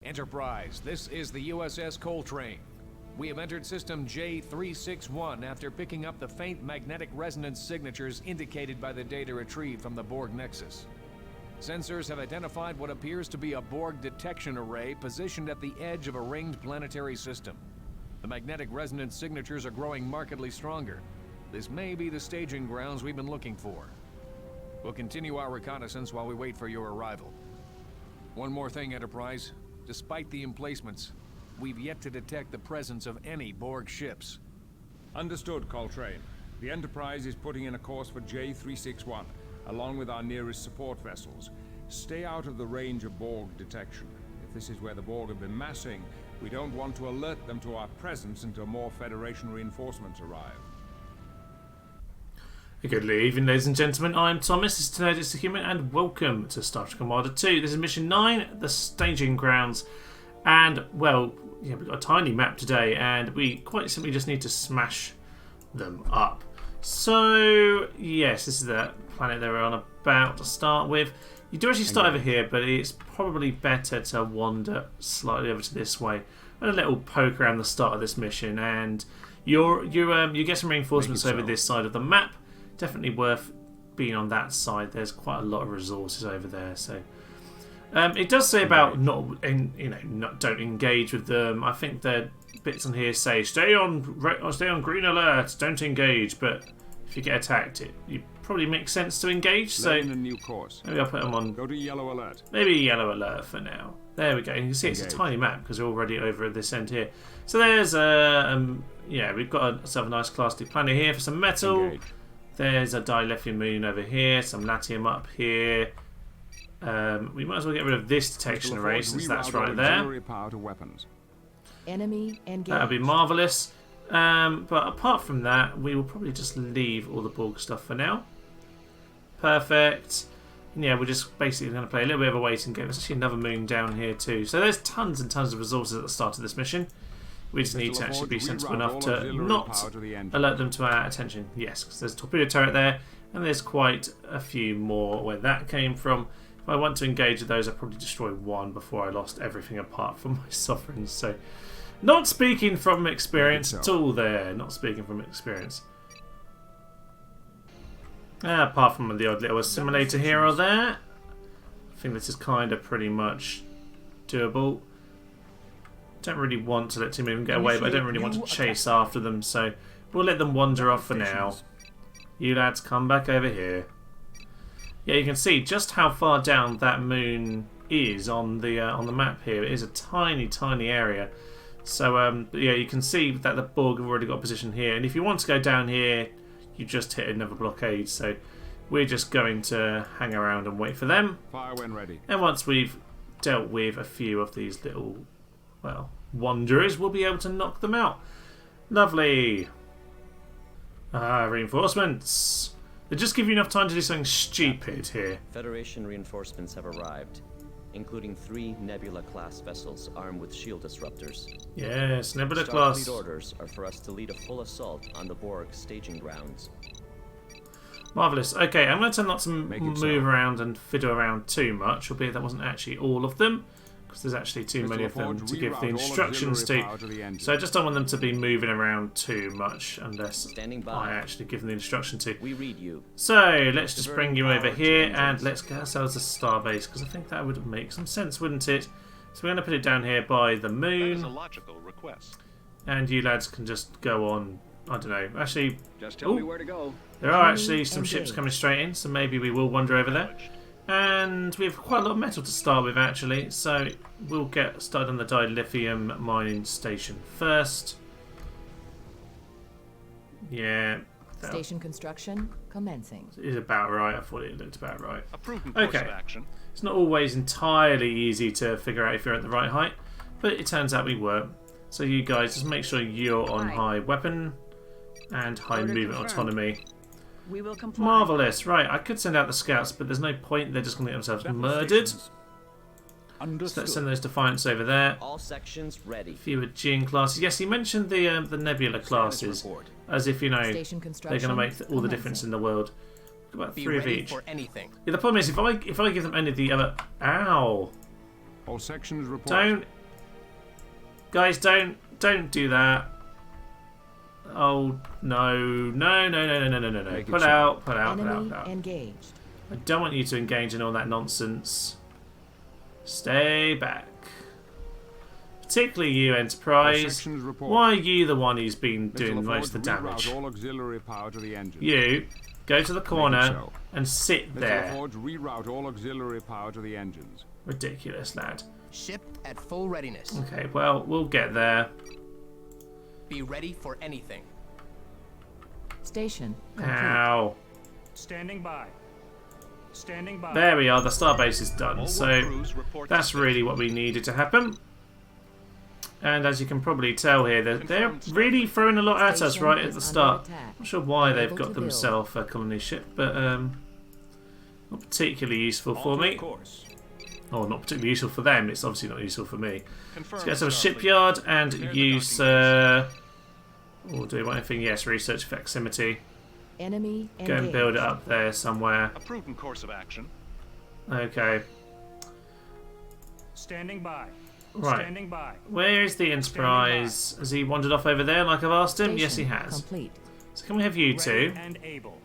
Enterprise, this is the USS Coltrane. We have entered system J361 after picking up the faint magnetic resonance signatures indicated by the data retrieved from the Borg Nexus. Sensors have identified what appears to be a Borg detection array positioned at the edge of a ringed planetary system. The magnetic resonance signatures are growing markedly stronger. This may be the staging grounds we've been looking for. We'll continue our reconnaissance while we wait for your arrival. One more thing, Enterprise. Despite the emplacements, we've yet to detect the presence of any Borg ships. Understood, Coltrane. The Enterprise is putting in a course for J361, along with our nearest support vessels. Stay out of the range of Borg detection. If this is where the Borg have been massing, we don't want to alert them to our presence until more Federation reinforcements arrive. Good evening, ladies and gentlemen. I'm Thomas, this is Teenagers to Human, and welcome to Star Trek Armada 2. This is Mission 9, the staging grounds. And, well, yeah, we've got a tiny map today, and we quite simply just need to smash them up. So, yes, this is the planet that we're on about to start with. You do actually start over here, but it's probably better to wander slightly over to this way. And a little poke around the start of this mission, and you get some reinforcements over this side of the map. Definitely worth being on that side. There's quite a lot of resources over there. So it does say about don't engage with them. I think the bits on here say stay on green alert, don't engage. But if you get attacked, it probably makes sense to engage. So in a new course. Maybe I'll put them on. Go to yellow alert. Maybe yellow alert for now. There we go. You can see it's a tiny map because we're already over at this end here. So there's we've got ourselves a nice class 2 planet here for some metal. Engage. There's a dilithium moon over here, some latium up here. We might as well get rid of this detection array since that's right there. Enemy engaged. That would be marvellous. But apart from that, we will probably just leave all the Borg stuff for now. Perfect. And yeah, we're just basically going to play a little bit of a waiting game. There's actually another moon down here too. So there's tons and tons of resources at the start of this mission. We just need to actually be sensible enough to not alert them to our attention. Yes, because there's a torpedo turret there, and there's quite a few more where that came from. If I want to engage with those, I'll probably destroy one before I lost everything apart from my sovereigns. So, not speaking from experience at all there. Not speaking from experience. Apart from the odd little assimilator here or there. I think this is kind of pretty much doable. Don't really want to let too many of them get away, but I don't really want to chase after them, so we'll let them wander off for now. You lads, come back over here. Yeah, you can see just how far down that moon is on the map here. It is a tiny, tiny area. So yeah, you can see that the Borg have already got a position here, and if you want to go down here, you just hit another blockade. So we're just going to hang around and wait for them. Fire when ready. And once we've dealt with a few of these little, well, wanderers, we'll be able to knock them out. Lovely. Reinforcements. They just give you enough time to do something stupid here. Federation reinforcements have arrived, including 3 Nebula-class vessels armed with shield disruptors. Yes, Nebula class. Starfleet orders are for us to lead a full assault on the Borg staging grounds. Marvellous. Okay, I'm going to not to move around and fiddle around too much, albeit that wasn't actually all of them, because there's actually too many of them to give the instructions to. So I just don't want them to be moving around too much unless I actually give them the instruction to. We read you. So let's just bring you over here and let's get ourselves a starbase, because I think that would make some sense, wouldn't it? So we're going to put it down here by the moon. That is a logical request. And you lads can just go on. I don't know. Actually, just tell me where to go. There are actually some ships coming straight in, so maybe we will wander over there. And we have quite a lot of metal to start with, actually, so we'll get started on the dilithium mining station first. Yeah. Station construction commencing. Is about right. I thought it looked about right. A prudent course of action. It's not always entirely easy to figure out if you're at the right height, but it turns out we were. So you guys, just make sure you're on high weapon and high movement autonomy. We will comply. Marvellous. Right, I could send out the scouts, but there's no point. They're just going to get themselves murdered. So let's send those Defiants over there. All sections ready. Fewer Gene classes. Yes, you mentioned the Nebula classes, as if, you know, they're going to make all the difference in the world. About 3 of each. For anything. Yeah, the problem is, if I give them any of the other... Ow! All sections report. Don't, guys, don't do that. Oh no, no, no, no, no, no, no, no, no! Make it Put so. out, put out, put out, Enemy put out. engaged. I don't want you to engage in all that nonsense. Stay back. Particularly you, All Enterprise. sections report. Why are you the one who's been Missile doing most of the Forge, damage? reroute all auxiliary power to the engines. You go to the corner so. and sit Missile there. Forge, reroute all auxiliary power to the engines. Ridiculous, lad. Ship at full readiness. Okay, well, we'll get there. Be ready for anything. Station complete. Ow. Standing by. Standing by. There we are, the starbase is done. All work So crews report to that's station. really what we needed to happen. And as you can probably tell here, they're Confirmed really throwing a lot at us Station right at is the under start. attack. Not sure why they've Unable got to build. themselves a colony ship, but not particularly useful for Alter me. course. Or not particularly useful for them, it's obviously not useful for me. Confirmed, Let's get a Starfleet. shipyard and Prepare the use... docking or do we want anything? Yes, research facsimile. Enemy Go and build it engaged. up there somewhere. A prudent course of action. Okay. Standing by. Right. Standing by. Where is the Enterprise? Has he wandered off over there like I've asked him? Yes, he Station has. Complete. So can we have you Ready two? and able.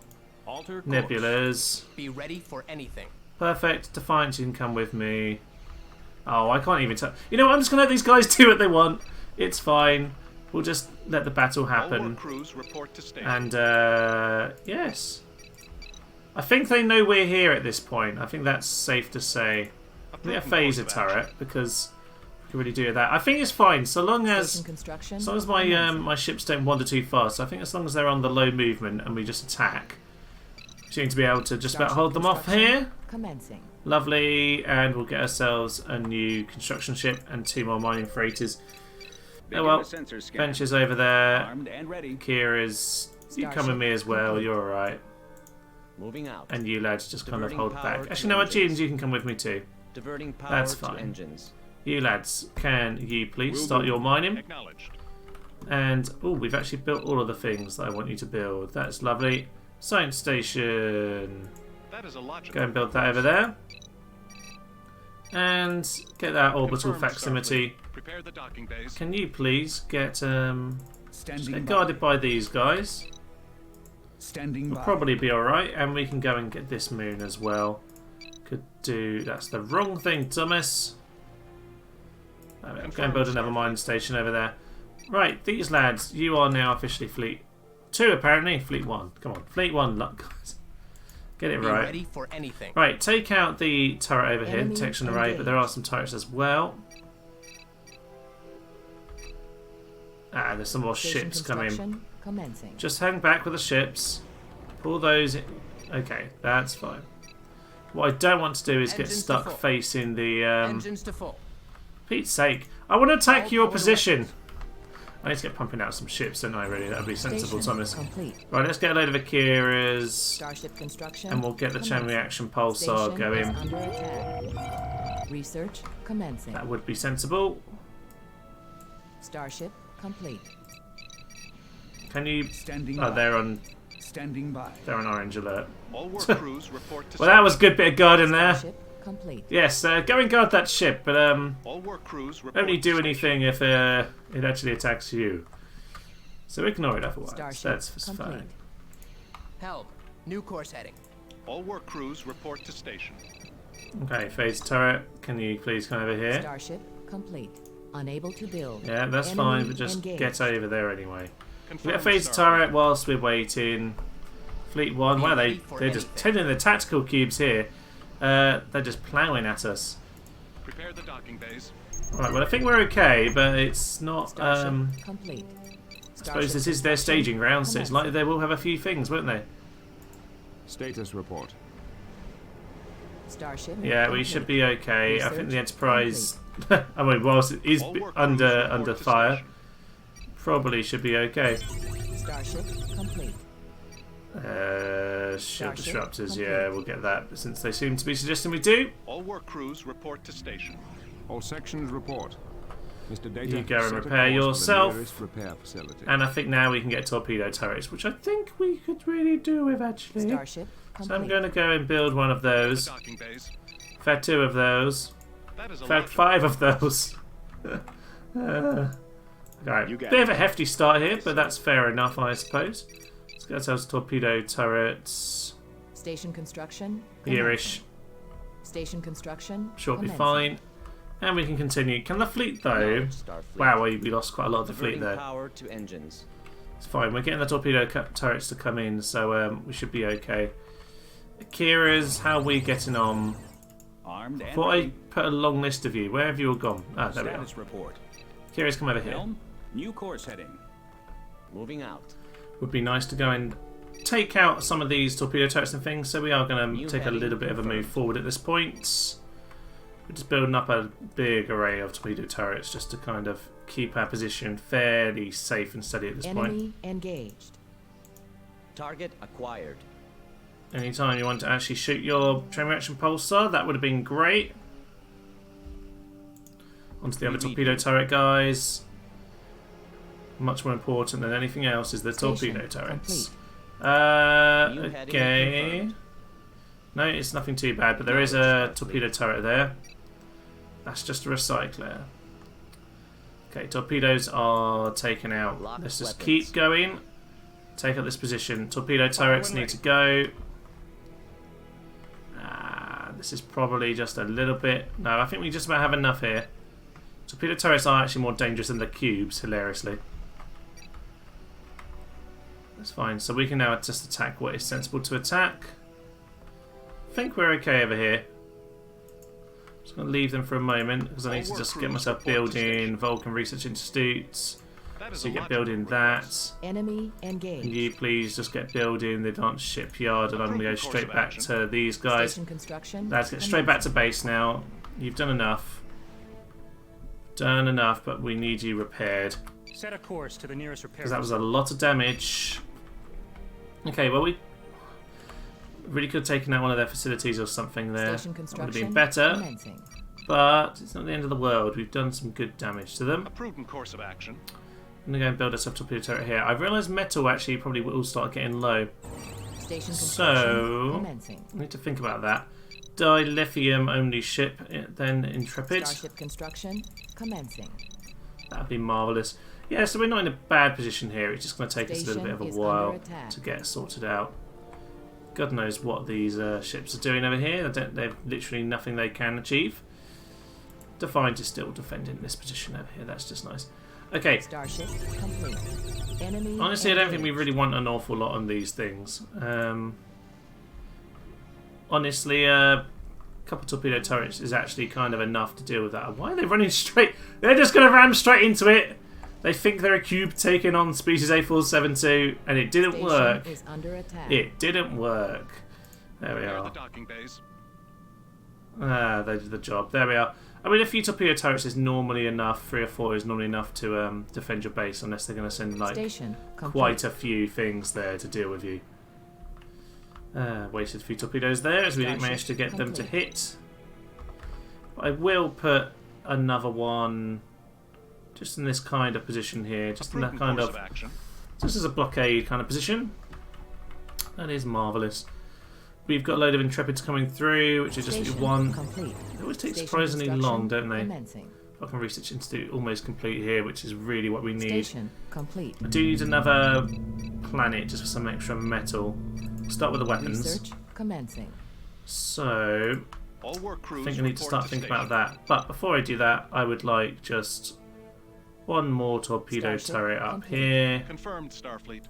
Alter course. Nebulas. Be ready for anything. Perfect. Defiance, you can come with me. Oh, I can't even tell. You know what? I'm just going to let these guys do what they want. It's fine. We'll just let the battle All happen. work crews report to station. And, yes. I think they know we're here at this point. I think that's safe to say. A We get a prudent course phaser of action. turret because we can really do that. I think it's fine so long Station as construction. my commencing. my ships don't wander too fast. I think as long as they're on the low movement and we just attack, we seem to be able to just about Starship hold them off construction here. Commencing. Lovely, and we'll get ourselves a new construction ship and 2 more mining freighters. Oh well, Bench is over there. Armed and ready. Kira's, you come with me as well. You're all right. Moving out. And you lads just kind of Diverting hold power back. to Actually, no, engines. Jeans, you can come with me too. Diverting power That's to fine. engines. You lads, can you please Will start do. your mining? Acknowledged. And, oh, we've actually built all of the things that I want you to build. That's lovely. Science station. That is a logical. Go and build that over there. And get that orbital Confirmed, facsimile. Starfleet. Prepare the docking bays. Can you please get just Standing get by. guarded by these guys? Standing We'll by. probably be alright, and we can go and get this moon as well. Could do... That's the wrong thing, Thomas. Go and build another mining station over there. Right, these lads, you are now officially Fleet 2 apparently. Fleet 1. Come on, Fleet 1, look guys. Get it Be right. ready for anything. Right, take out the turret over here, Enemy detection array, but there are engaged. some turrets as well. Ah, there's some more Station ships coming. construction commencing. Just hang back with the ships. Pull those in. Okay, that's fine. What I don't want to do is get Engines to stuck full. facing the... Engines to full. Pete's sake. I want to attack All your power to position. I need to get pumping out some ships, don't I, really? That would be sensible, Station Thomas. complete. Right, let's get a load of Akira's. Starship construction. And we'll get the chain commencing. reaction pulsar Station going. is under attack. Research commencing. That would be sensible. Starship complete. Can you... Standing Oh, by. they're on orange alert. All work crews report to Well, that was a good bit of guarding there. Starship complete. Yes, go and guard that ship, but All work crews report only to do station. anything if it actually attacks you. So ignore it otherwise. Starship That's complete. fine. Helm. New course heading. All work crews report to station. Okay, phase turret, can you please come over here? Starship complete. Unable to build. Yeah, that's Enemy fine, but just engaged. get over there anyway. We Confirmed, get a phase Starfleet. turret whilst we're waiting. Fleet 1, wow, ready for they're just anything. tending the tactical cubes here. They're just ploughing at us. Prepare the docking bays. Right, well I think we're okay, but it's not... Starship complete. I suppose this is their staging ground, so it's likely they will have a few things, won't they? Status report. Starship Yeah, we complete. should be okay. I think Research the Enterprise, I mean, whilst it is All work crews under report to fire, station. probably should be okay. Starship complete. Shield Starship disruptors, complete. yeah, we'll get that, but since they seem to be suggesting we do, All work crews report to station. All sections report. Mr. Data, You go and set a repair course for the yourself. nearest repair facility. and I think now we can get torpedo turrets, which I think we could really do with actually. Starship complete. So I'm going to go and build one of The those. docking bays. Fair 2 of those. That is a In fact, lot. 5 of those. Right, You got bit of a hefty start here, but that's fair enough, I suppose. Let's get ourselves torpedo turrets. Station construction. Here-ish. commencing. Station construction. Sure, be commencing. fine. And we can continue. Can the fleet, though? Starfleet. Wow, we lost quite a lot of the fleet Diverting there. power to engines. It's fine. We're getting the torpedo turrets to come in, so we should be okay. Akira's, how are we getting on? Armed and Thought I ready. put a long list of you. Where have you all gone? Ah, there we are. Status report. Akira's, come over here. Helm, new course heading. Moving out. Would be nice to go and take out some of these torpedo turrets and things, so we are going New to take a heading little bit of a move confirmed. forward at this point. We're just building up a big array of torpedo turrets just to kind of keep our position fairly safe and steady at this point. Enemy engaged. Target acquired. Anytime you want to actually shoot your train reaction pulsar, that would have been great. Onto the other torpedo turret, guys. Much more important than anything else is the Station torpedo turrets. New heading Okay. confirmed. No, it's nothing too bad, but there is a torpedo turret there. That's just a recycler. Okay, torpedoes are taken out. Locked Let's just weapons. keep going. Take up this position. Torpedo turrets need to go. This is probably just a little bit... No, I think we just about have enough here. Torpedo turrets are actually more dangerous than the cubes, hilariously. That's fine. So we can now just attack what is sensible to attack. I think we're okay over here. Just going to leave them for a moment because I need to just get myself building Vulcan Research Institutes. That is So you a get lot. building that. Enemy Can engaged. you please just get building the advanced shipyard, and I'm going to go Approved course straight of back action. to these guys. Station construction. Let's get straight back to base now. You've done enough. Done enough, but we need you repaired. Set a course to the nearest repair. Because that was a lot of damage. Okay, well, we really could have taken out one of their facilities or something there. Station That would have construction. been better, commencing. but it's not the end of the world. We've done some good damage to them. A prudent course of action. I'm going to go and build us a torpedo turret here. I realised metal actually probably will start getting low. Station construction. So, commencing. I need to think about that. Dilithium only ship, then Intrepid. Starship construction commencing. That'd be marvellous. Yeah, so we're not in a bad position here. It's just going to take us a little bit of Station a is while under attack. to get sorted out. God knows what these ships are doing over here. They've literally nothing they can achieve. Defiant is still defending this position over here. That's just nice. Okay, Starship complete. Enemy honestly, I don't think we engaged. really want an awful lot on these things. Honestly, a couple torpedo turrets is actually kind of enough to deal with that. Why are they running straight? They're just going to ram straight into it. They think they're a cube taking on species A472, and it didn't Station work. is under attack. It didn't work. There we Prepare the are. docking bays. They did the job. There we are. I mean, a few torpedo turrets is normally enough. 3 or 4 is normally enough to defend your base, unless they're going to send like Station complete. quite a few things there to deal with you. Wasted a few torpedoes there, as we didn't manage to get them to Complete. hit. But I will put another one just in this kind of position here, A just in that prudent kind course of, of action. just as a blockade kind of position. That is marvellous. We've got a load of Intrepids coming through, which is just Station one. complete. They always take Station surprisingly long, don't they? commencing. Vulcan Research Institute almost complete here, which is really what we need. Station complete. I do need another planet just for some extra metal. Start with the weapons. Research commencing. So, All work I crews think I need to report start thinking about station. that. But before I do that, I would like just one more torpedo Starship turret up complete. here. Confirmed, Starfleet.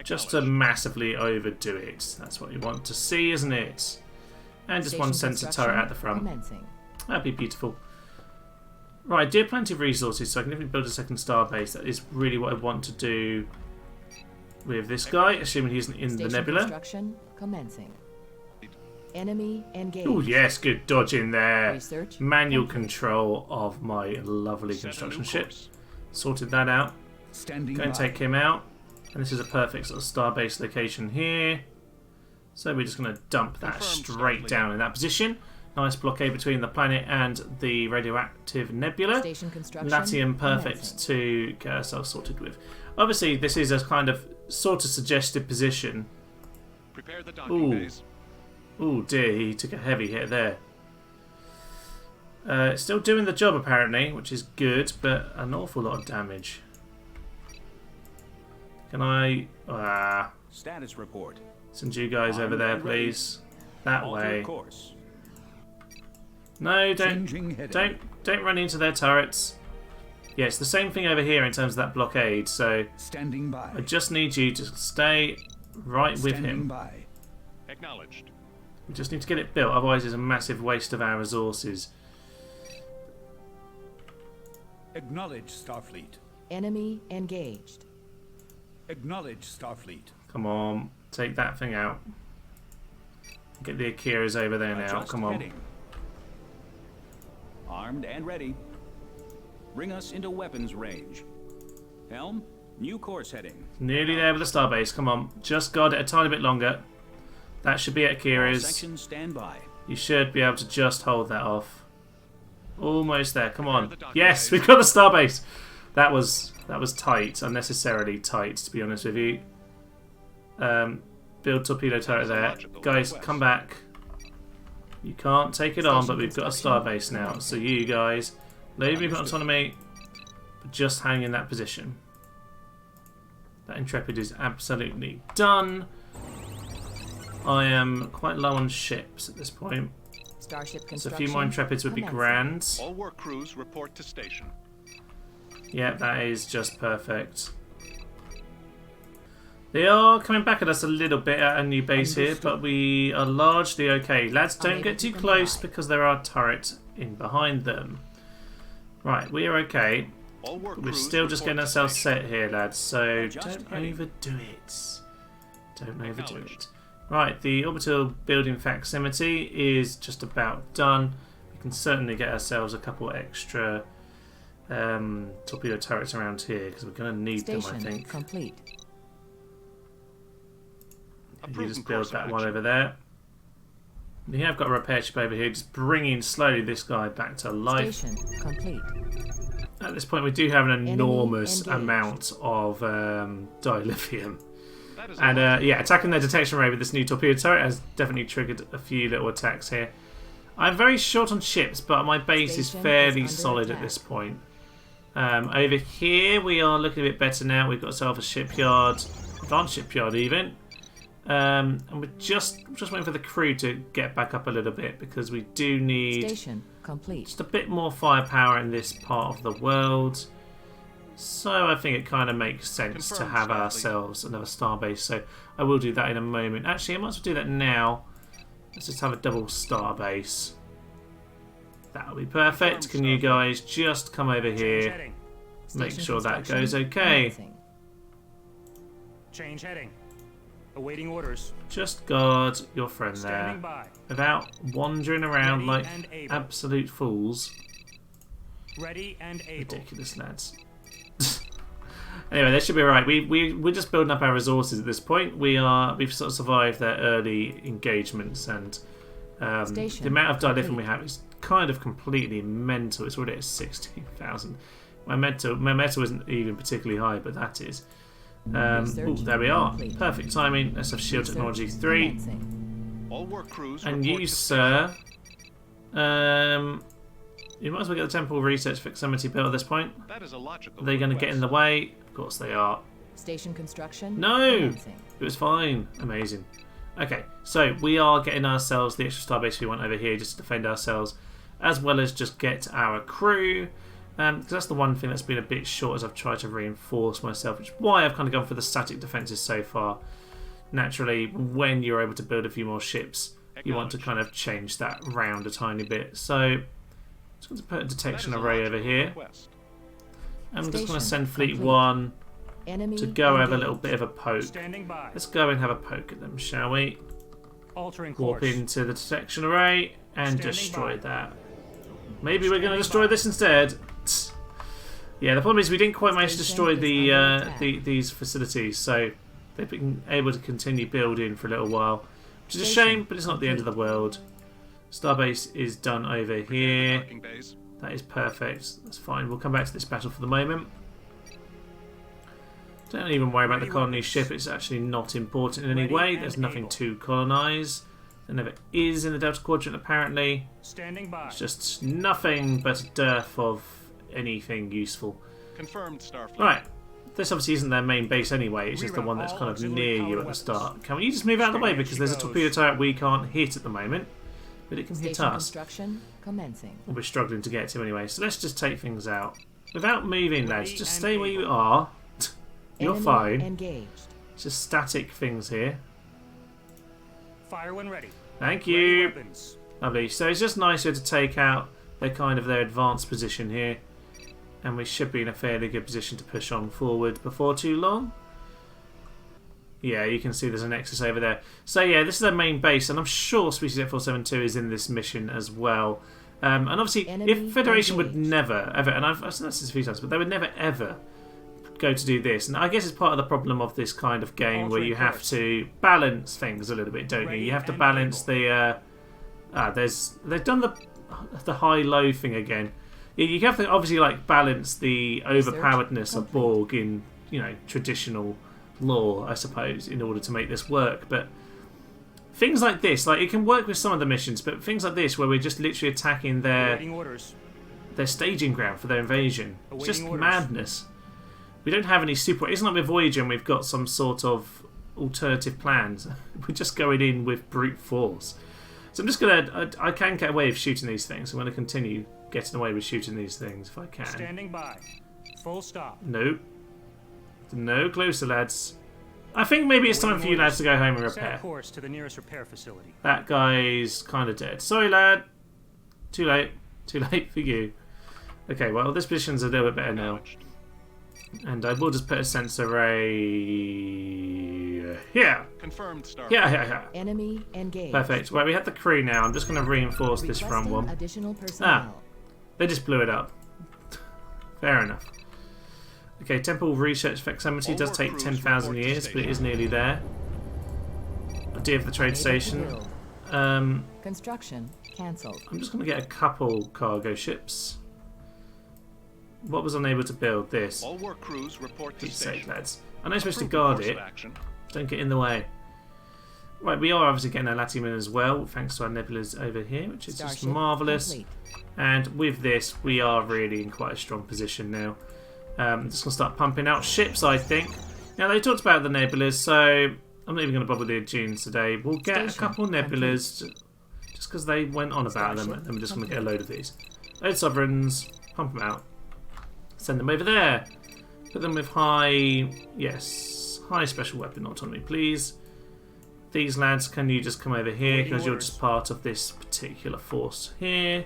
Just to Acknowledged. massively overdo it. That's what you want to see, isn't it? And just one Station sensor turret at the front. commencing. That'd be beautiful. Right, I do have plenty of resources, so I can definitely build a second star base. That is really what I want to do with this guy, assuming he's in the Station nebula. construction commencing. Enemy engaged. Oh yes, good dodge in there. Research Manual complete. control of my lovely Set a construction new ship. course. Sorted that out. Standing Go and by. take him out. And this is a perfect sort of starbase location here. So we're just going to dump that Confirmed, straight Starfleet. down in that position. Nice blockade between the planet and the radioactive nebula. Station construction Latium perfect commencing. to get ourselves sorted with. Obviously, this is a kind of sort of suggested position. Prepare the docking Ooh. bays. Oh dear, he took a heavy hit there. It's still doing the job apparently, which is good, but an awful lot of damage. Can I Status report. send you guys over there, please? That Alter way. course. No, Changing heading. don't run into their turrets. Yeah, it's the same thing over here in terms of that blockade. So Standing by. I just need you to stay right with Standing him. by. Acknowledged. We just need to get it built, otherwise it's a massive waste of our resources. Acknowledge Starfleet. Enemy engaged. Acknowledge Starfleet. Come on, take that thing out. Get the Akiras over there now. Adjust Come on. heading. Armed and ready. Bring us into weapons range. Helm, new course heading. Nearly there with the starbase. Come on, just guard it a tiny bit longer. That should be at All Akiras. sections stand by. You should be able to just hold that off. Almost there. Come on. Yes, we've got the starbase. That was tight, unnecessarily tight, to be honest with you. Build torpedo turret there. Guys, come back. You can't take it on, but we've got a starbase now. So you guys, leave me autonomy, but just hang in that position. That Intrepid is absolutely done. I am quite low on ships at this point. Starship So a construction. few more Intrepids would be commencing. grand. All work crews report to station. Yeah, that is just perfect. They are coming back at us a little bit at a new base here, but we are largely okay. Lads, don't get too close because there are turrets in behind them. Right, we are okay. All work We're crews still just report getting to ourselves station. set here, lads, so Adjust don't heading. overdo it. Don't overdo Acknowledged. it. Right, the orbital building facsimile is just about done. We can certainly get ourselves a couple extra torpedo turrets around here because we're going to need them, I Station think. complete. A You proven just build course of that one action. over there. We have got a repair ship over here, just bringing slowly this guy back to life. Station complete. At this point, we do have an enormous engaged. amount of dilithium. That is And a yeah, attacking their detection ray with this new torpedo turret has definitely triggered a few little attacks here. I'm very short on ships, but my base is Station fairly is under solid at attack. this point. Over here, we are looking a bit better now. We've got ourselves a shipyard, advanced shipyard even. And we're just waiting for the crew to get back up a little bit because we do need Station complete. just a bit more firepower in this part of the world. So I think it kind of makes sense to Confirmed, have Starfleet. ourselves another starbase. So I will do that in a moment. Actually, I might as well do that now. Let's just have a double starbase. That'll be perfect. Confirmed, Can you Starfleet. guys just come over Change here? heading. Make Station sure that construction goes okay. commencing. Change heading. Awaiting orders. Just guard your friend Standing there by. without wandering around Ready like and able. absolute fools. Ready and able. Ridiculous, lads. Anyway, that should be alright. We're just building up our resources at this point. We've sort of survived their early engagements, and the Station amount of dilithium complete. we have is kind of completely mental. It's already at 16,000. My metal isn't even particularly high, but that is. Research Ooh, there we are. complete. Perfect timing. Let's have shield Research technology 3. commencing. all work crews And report you, to sir, you might as well get the temporal research facsimile built at this point. station. That is a logical Are they going to get in the way? Of course they are. Station construction No! commencing. It was fine. Amazing. Okay, so we are getting ourselves the extra starbase we want over here just to defend ourselves, as well as just get our crew. Because that's the one thing that's been a bit short as I've tried to reinforce myself, which is why I've kind of gone for the static defences so far. Naturally, when you're able to build a few more ships, you want to kind of change that round a tiny bit. So, I'm just going to put a That detection is a array over logical here. request. I'm just going Station to send Fleet complete. 1 Enemy to go have a engaged. little bit of a poke. Standing by. Let's go and have a poke at them, shall we? Altering Warp course. into the detection array and Standing destroy by. that. Maybe we're going to Standing destroy by. this instead. Yeah, the problem is we didn't quite manage to destroy Station is under attack. these facilities, so they've been able to continue building for a little while, which is a Station shame, but it's not the end of the world. Starbase is done over here. Docking bays. That is perfect. That's fine. We'll come back to this battle for the moment. Don't even worry about the Ready colony weapons. ship. It's actually not important in any Ready way. and There's nothing able. to colonise. There never is in the Delta Quadrant, apparently. Standing by. It's just nothing but a dearth of anything useful. Confirmed, Starfleet. Right. This obviously isn't their main base anyway, it's just the one that's kind of near you at the start. Can you just move out of the way because there's a torpedo turret we can't hit at the moment, but it can hit Station us. construction commencing. We're struggling to get to anyway, so let's just take things out. Without moving, lads, just stay where you are. You're Enemy fine. engaged. It's just static things here. Fire when ready. Thank Ready you. weapons. Lovely. So it's just nicer to take out their advanced position here. And we should be in a fairly good position to push on forward before too long. Yeah, you can see there's a Nexus over there. So yeah, this is their main base, and I'm sure Species 8472 is in this mission as well. And obviously, Enemy if Federation would engaged. never, ever, and I've said this a few times, but they would never, ever go to do this. And I guess it's part of the problem of this kind of game where you have to balance things a little bit, don't you? You have to balance the... they've done the high-low thing again. You have to obviously like balance the overpoweredness of Borg in, you know, traditional lore, I suppose, in order to make this work. But things like this, like it can work with some of the missions, but things like this where we're just literally attacking Awaiting orders. their staging ground for their invasion, it's Awaiting just orders. madness. We don't have any super. It's not like with Voyager and we've got some sort of alternative plans. We're just going in with brute force. So I'm just gonna. I can get away with shooting these things. I'm gonna continue getting away with shooting these things if I can. Standing by. Full stop. No. No closer, lads. I think maybe it's time for you lads to go home and Set repair. course to the nearest repair facility. That guy's kind of dead. Sorry, lad. Too late. Too late for you. Okay, well, this position's a little bit better now. And I will just put a sensor array here. Confirmed, Starfleet. Yeah. Enemy engaged. Perfect. Right, we have the crew now. I'm just going to reinforce this front Requesting one. additional personnel. They just blew it up. Fair enough. Okay, Temple Research Faximity All does work take crews 10,000 report to years, but it station. is nearly there. Idea of the trade Unable to station. build. Construction cancelled. I'm just going to get a couple cargo ships. What was unable to build? This. All work crews report to Pete's sake, station. lads. I know you're supposed to Approval guard course it. of action. Don't get in the way. Right, we are obviously getting our Latium in as well, thanks to our nebulas over here, which is just Starship marvellous. complete. And with this, we are really in quite a strong position now. I'm just going to start pumping out ships, I think. Now, they talked about the nebulas, so I'm not even going to bother with the Aegeans today. We'll get a Station couple nebulas, just because they went on about them, and we're just going to get a load of these. Load sovereigns, pump them out. Send them over there. Put them with high special weapon autonomy, please. These lads, can you just come over here because you're just part of this particular force here.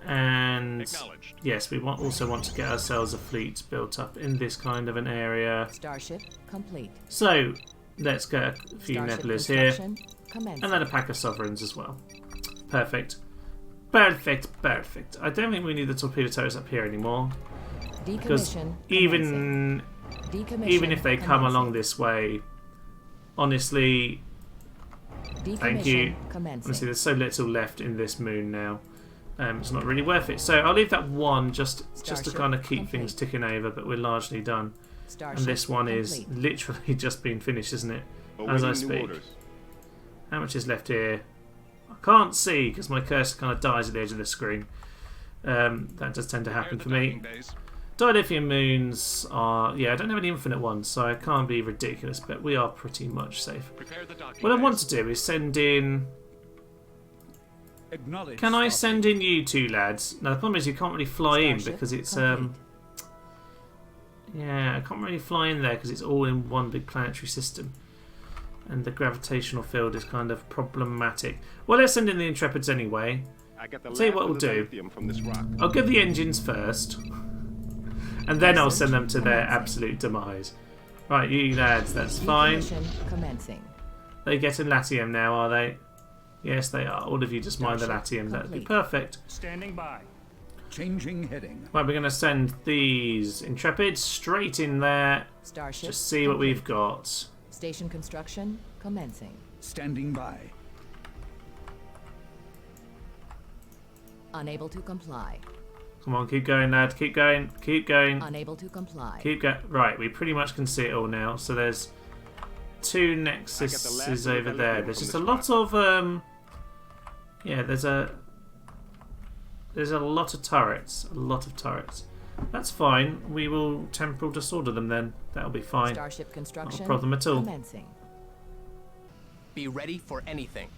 And Acknowledged. yes, we also want to get ourselves a fleet built up in this kind of an area. Starship complete. So let's get a few Starship nebulas here, construction commencing. and then a pack of sovereigns as well. Perfect. Perfect. I don't think we need the torpedo turrets up here anymore, because Decommission even if they come commencing. along this way, honestly, thank you. Decommission commencing. Honestly, there's so little left in this moon now. It's not really worth it. So I'll leave that one just to Starship kind of keep complete. things ticking over, but we're largely done. Starship And this one is complete. literally just been finished, isn't it? As I Awaiting new speak. orders. How much is left here? I can't see because my cursor kind of dies at the edge of the screen. That does tend to happen for me. Dilithium moons are... Yeah, I don't have any infinite ones, so I can't be ridiculous, but we are pretty much safe. Prepare the docking What I want bays. to do is send in... Acknowledge. Can I Starfleet. send in you two lads? Now the problem is you can't really fly in Starship because it's complete. yeah, I can't really fly in there because it's all in one big planetary system, and the gravitational field is kind of problematic. Well, let's send in the Intrepids anyway. I get the Tell you last what we'll of the do. lithium from this rock. I'll get the engines first, and then I'll send them to their absolute demise. Right, you lads, that's fine. Decommission commencing. They get in Latium now, are they? Yes, they are. All of you just mind the Starship Latium. That'd be complete. perfect. Standing by. Changing heading. Right, we're going to send these Intrepids straight in there. Starship Just see what complete. we've got. Station construction commencing. Standing by. Unable to comply. Come on, keep going, lad. Keep going. Keep going. Unable to comply. Keep going. Right, we pretty much can see it all now. So there's two I Nexuses get the last over development there. There's from just this a lot of yeah, there's a lot of turrets. A lot of turrets. That's fine. We will temporal disorder them then. That'll be fine. Starship construction Not a problem at all. commencing. Be ready for anything.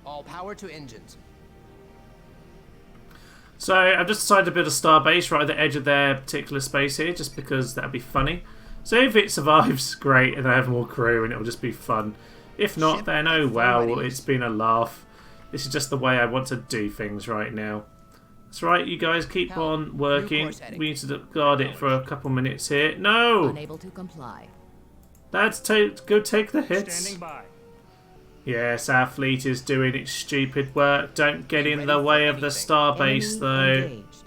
All power to engines. So I've just decided to build a star base right at the edge of their particular space here, just because that'd be funny. So if it survives, great, and I have more crew, and it'll just be fun. If not, Ship then at oh full well, readiness. it's been a laugh. This is just the way I want to do things right now. That's right, you guys keep Help. on New working. course heading. We need to guard it for a couple minutes here. No! Unable to comply. Lads, go take the hits. Standing by. Yes, our fleet is doing its stupid work. Don't get Be in ready the for way of the anything. star base, Enemy though. engaged.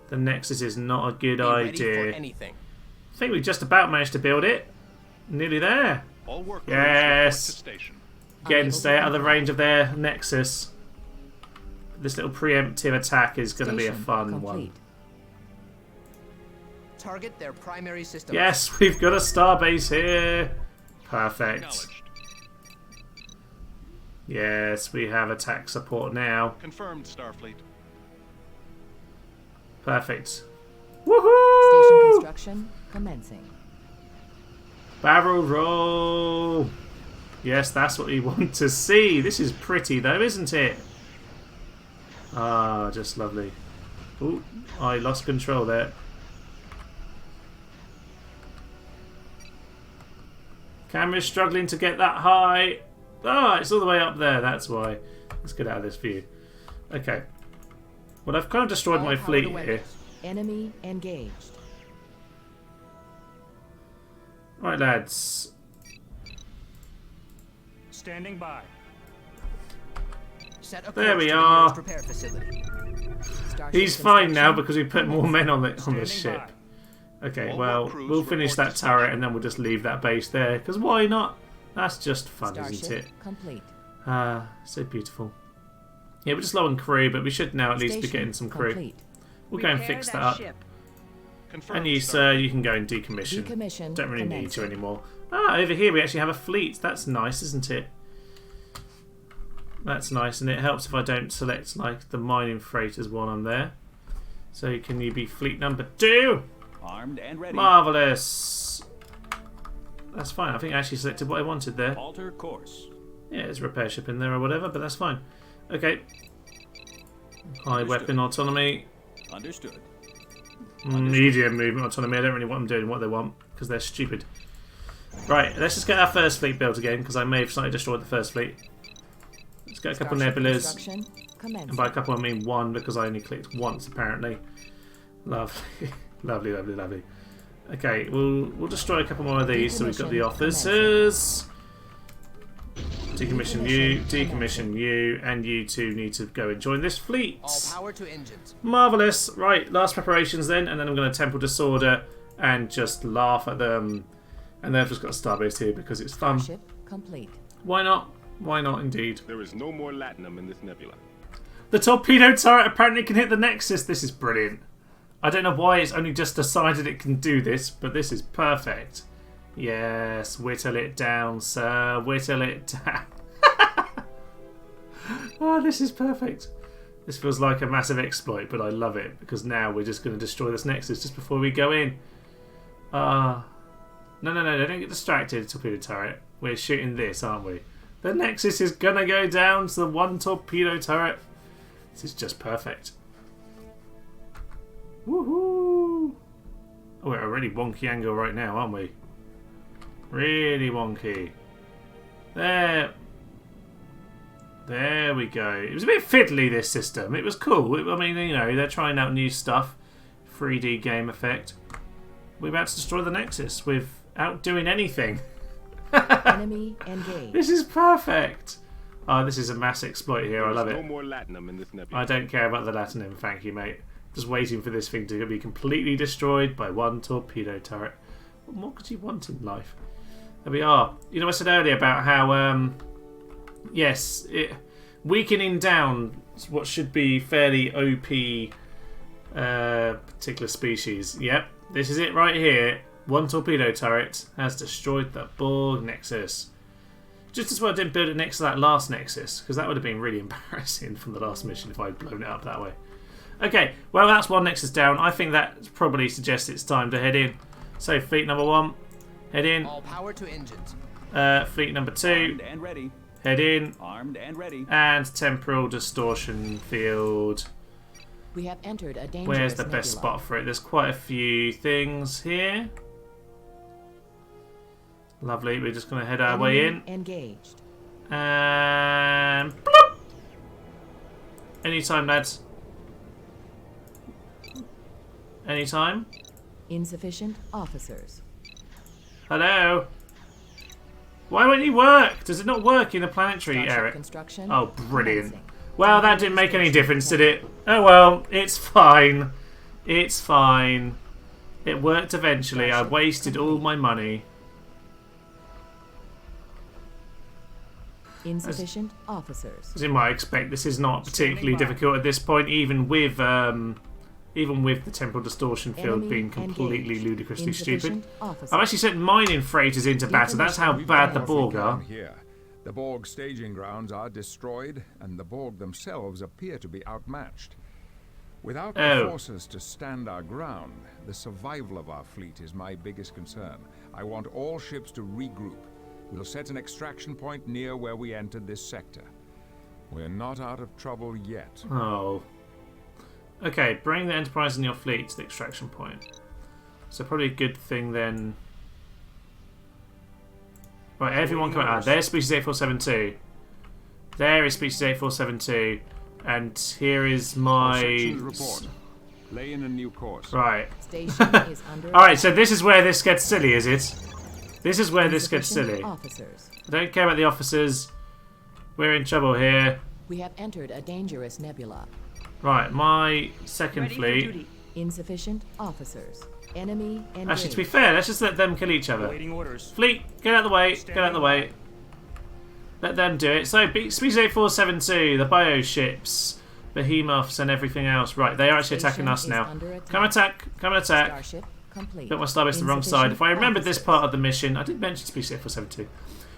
The Nexus is not a good Be ready idea. for anything. I think we just about managed to build it. Nearly there. All work crews Yes. report to station. Again, Unable stay to out of the comply. range of their Nexus. This little preemptive attack is going to be a Station fun complete. one. Target their primary system. Yes, we've got a starbase here. Perfect. Acknowledged. Yes, we have attack support now. Confirmed, Starfleet. Perfect. Station Woohoo! construction commencing. Barrel roll. Yes, that's what we want to see. This is pretty though, isn't it? Ah, just lovely. Ooh, I lost control there. Camera's struggling to get that high. Ah, it's all the way up there, that's why. Let's get out of this view. Okay. Well, I've kind of destroyed All my power fleet to here. weapons. Enemy engaged. Right, lads. Standing by. Set a There course we to the are. nearest repair facility. Starship He's fine now construction because we put more men on the Standing ship. by. Okay, All well, work crews we'll finish report that to turret station. and then we'll just leave that base there. Because why not? That's just fun, isn't Starship it? complete. Ah, so beautiful. Yeah, we're just low on crew, but we should now at least be Station getting some crew. complete. We'll go and Repair fix that up. ship. Confirmed, And you, Starfleet. sir, you can go and decommission. Decommission Don't really need to commencing. anymore. Ah, over here we actually have a fleet. That's nice, isn't it? That's nice, and it helps if I don't select like the mining freighters while I'm there. So can you be fleet number 2? Armed and ready. Marvellous. That's fine. I think I actually selected what I wanted there. Alter course. Yeah, there's a repair ship in there or whatever, but that's fine. Okay. High Understood. weapon autonomy. Understood. Medium movement autonomy. I don't really want them doing what they want because they're stupid. Right, let's just get our first fleet built again because I may have slightly destroyed the first fleet. Let's get a couple Starship nebulas. construction commencing. And by a couple I mean one because I only clicked once apparently. Lovely. Lovely, lovely, lovely. Okay, we'll destroy a couple more of these so we've got the Decommission officers. Decommission you, Decommission decommission you, and you two need to go and join this fleet. All power to engines. Marvellous. Right, last preparations then, and then I'm going to temple disorder and just laugh at them. And then I've just got a starbase here because it's fun. Starship complete. Why not? Why not indeed? There is no more latinum in this nebula. The torpedo turret apparently can hit the Nexus. This is brilliant. I don't know why it's only just decided it can do this, but this is perfect. Yes, whittle it down, sir. Whittle it down. Oh, this is perfect. This feels like a massive exploit, but I love it because now we're just going to destroy this Nexus just before we go in. No, don't get distracted, torpedo turret. We're shooting this, aren't we? The Nexus is going to go down to the one torpedo turret. This is just perfect. Woohoo! Oh, we're at a really wonky angle right now, aren't we? Really wonky. There we go. It was a bit fiddly, this system. It was cool. I mean, you know, they're trying out new stuff. 3D game effect. We're about to destroy the Nexus without doing anything. Enemy engaged. This is perfect. Oh, this is a mass exploit here. I There is love no it. more latinum in this nebula. I don't care about the Latinum, thank you, mate. Just waiting for this thing to be completely destroyed by one torpedo turret. What more could you want in life? There we are. You know, I said earlier about how, yes, weakening down what should be fairly OP particular species. Yep, this is it right here. One torpedo turret has destroyed the Borg Nexus. Just as well I didn't build it next to that last Nexus, because that would have been really embarrassing from the last mission if I'd blown it up that way. Okay, well that's one Nexus down. I think that probably suggests it's time to head in. So fleet number 1, head in. All power to engines. Fleet number 2, Armed and ready. head in. Armed and ready. And temporal distortion field. We have entered a dangerous Where's the nebula. best spot for it? There's quite a few things here. Lovely, we're just going to head our way in. Enemy engaged. And... bloop! Anytime, lads. Anytime. Insufficient officers. Hello. Why won't you work? Does it not work in the planetary Starship area? construction Oh, brilliant. commencing. Well, that didn't make any difference, did it? Oh well, it's fine. It's fine. It worked eventually. I wasted all my money. Insufficient officers. As you might expect, this is not particularly difficult at this point, even with the temporal distortion field Enemy being completely engaged. ludicrously stupid. Insufficient officers. I've actually sent mining freighters into battle. That's how bad the Borg are. Down here. The Borg staging grounds are destroyed, and the Borg themselves appear to be outmatched. Without the forces to stand our ground, the survival of our fleet is my biggest concern. I want all ships to regroup. We'll set an extraction point near where we entered this sector. We're not out of trouble yet. Oh. Okay, bring the Enterprise and your fleet to the extraction point. So probably a good thing then. Right, everyone come out. There's species 8472. There is species 8472. And here is my... Sections report. Lay in a new course. Right. Station is under Alright, so this is where this gets silly, is it? This is where this gets Insufficient silly. officers. I don't care about the officers. We're in trouble here. We have entered a dangerous nebula. Right, my second fleet. Insufficient officers. Enemy engaged. Actually, to be fair, let's just let them kill each other. Awaiting orders. Fleet, get out of the way. Get out of the way. Let them do it. So, species 8472, the bioships, behemoths, and everything else. Right, they are actually attacking us Station is now. under attack. Come attack. Come and attack. Starship complete. Built my starbase to the wrong side. If I remembered this part of the mission, I did mention species 8472.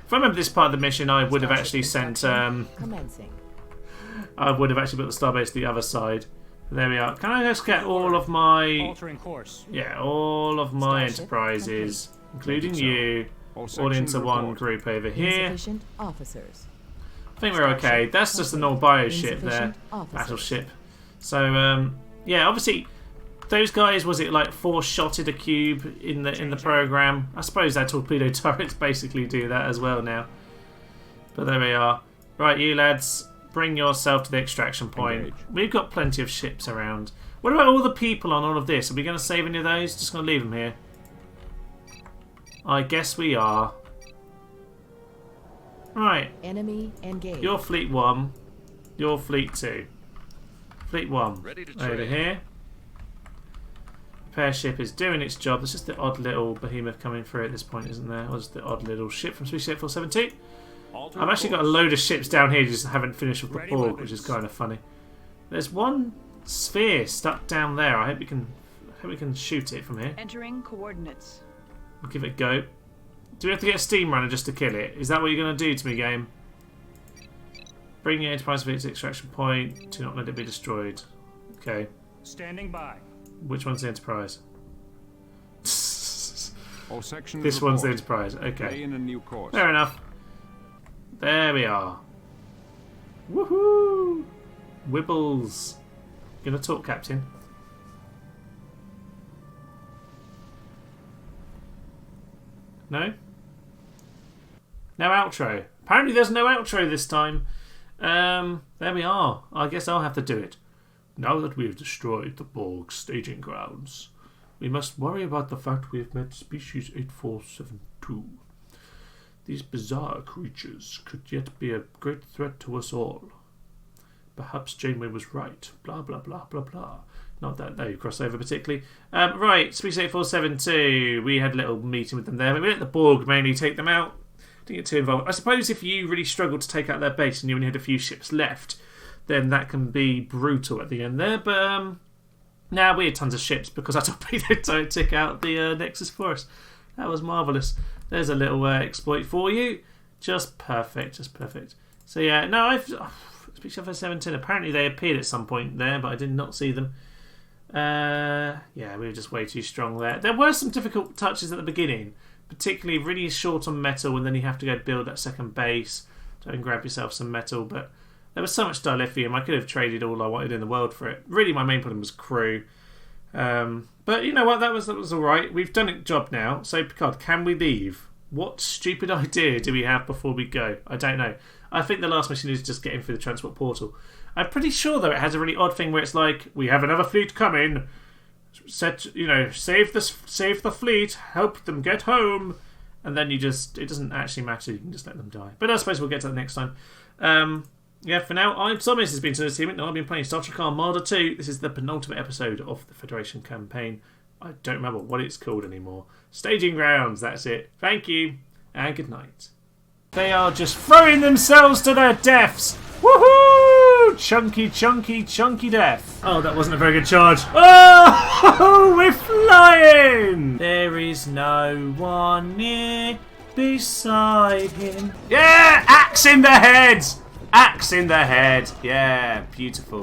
If I remember this part of the mission, I would have actually sent. Commencing. I would have actually built the starbase to the other side. There we are. Can I just get all of my... Altering course. Yeah, all of my Starship enterprises, including you, all sections into one report. group over here. Insufficient officers. I think we're okay. That's just a normal bioship there. Insufficient officers. Battleship. So, yeah, obviously, those guys, was it like 4-shotted a cube in the program? I suppose that torpedo turrets basically do that as well now. But there we are. Right, you lads, bring yourself to the extraction point. Engage. We've got plenty of ships around. What about all the people on all of this? Are we going to save any of those? Just going to leave them here. I guess we are. Right. Enemy engaged. Your fleet 1. Your fleet 2. Fleet 1. Ready to Over trade. here. Repair ship is doing its job. There's just the odd little behemoth coming through at this point, isn't there? Or just the odd little ship from Species 8472. I've actually got a load of ships down here, just haven't finished with the Ready Borg, weapons. which is kind of funny. There's one sphere stuck down there. I hope we can shoot it from here. Entering coordinates. We'll give it a go. Do we have to get a steam runner just to kill it? Is that what you're going to do to me, game? Bring your Enterprise fleet to extraction point. Do not let it be destroyed. Okay. Standing by. Which one's the Enterprise? All sections This one's the report. Enterprise. Lay Okay. in a new course. Fair enough. There we are. Woohoo! Wibbles. Gonna talk, Captain. No? No outro. Apparently there's no outro this time. There we are. I guess I'll have to do it. Now that we have destroyed the Borg staging grounds, we must worry about the fact we have met species 8472. These bizarre creatures could yet be a great threat to us all. Perhaps Janeway was right. Blah, blah, blah, blah, blah. Not that they cross over particularly. Right, Species 8472. We had a little meeting with them there. We let the Borg mainly take them out. Didn't get too involved. I suppose if you really struggled to take out their base and you only had a few ships left, then that can be brutal at the end there. But, now we had tons of ships because I torpedoed took out the Nexus for us. That was marvellous. There's a little exploit for you. Just perfect, just perfect. So yeah, no, Speech of 17, apparently they appeared at some point there, but I did not see them. Yeah, we were just way too strong there. There were some difficult touches at the beginning, particularly really short on metal, and then you have to go build that second base to go and grab yourself some metal, but there was so much dilithium, I could have traded all I wanted in the world for it. Really, my main problem was crew. But you know what, that was alright. We've done it job now, so Picard, can we leave? What stupid idea do we have before we go? I don't know. I think the last mission is just getting through the transport portal. I'm pretty sure, though, it has a really odd thing where it's like, we have another fleet coming. Save the fleet, help them get home. And then it doesn't actually matter, you can just let them die. But I suppose we'll get to that next time. Yeah, for now, I'm Thomas. This has been Entertainment, and I've been playing Star Trek Armada 2. This is the penultimate episode of the Federation campaign. I don't remember what it's called anymore. Staging Grounds, that's it. Thank you, and good night. They are just throwing themselves to their deaths. Woohoo! Chunky, chunky, chunky death. Oh, that wasn't a very good charge. Oh, we're flying. There is no one near beside him. Yeah, axe in the head. Axe in the head. Yeah, beautiful.